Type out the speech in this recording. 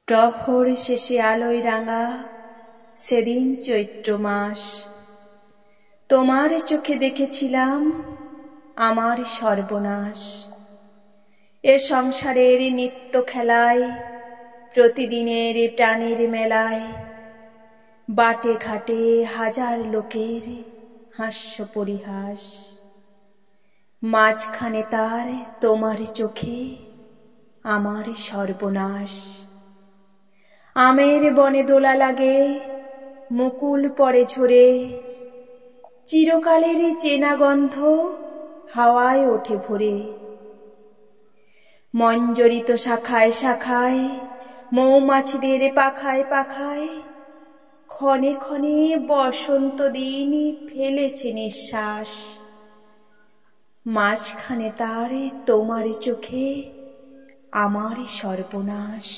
প্রহর শেষে আলোয় রাঙা সেদিন চৈত্র মাস, তোমার চোখে দেখেছিলাম আমার সর্বনাশ। এ সংসারের নিত্য খেলায়, প্রতিদিনের প্রাণের মেলায়, বাটে ঘাটে হাজার লোকের হাস্য পরিহাস। মাঝখানে তার তোমার চোখে আমার সর্বনাশ। আমের বনে দোলা লাগে, মুকুল পড়ে ঝরে, চিরকালের চেনা গন্ধ হাওয়ায় ওঠে ভরে। মঞ্জরিত শাখায় শাখায়, মৌমাছিদের পাখায় পাখায়, ক্ষণে ক্ষণে বসন্ত দিন ফেলেছে নিঃশ্বাস। মাঝখানে তার তোমার চোখে আমার সর্বনাশ।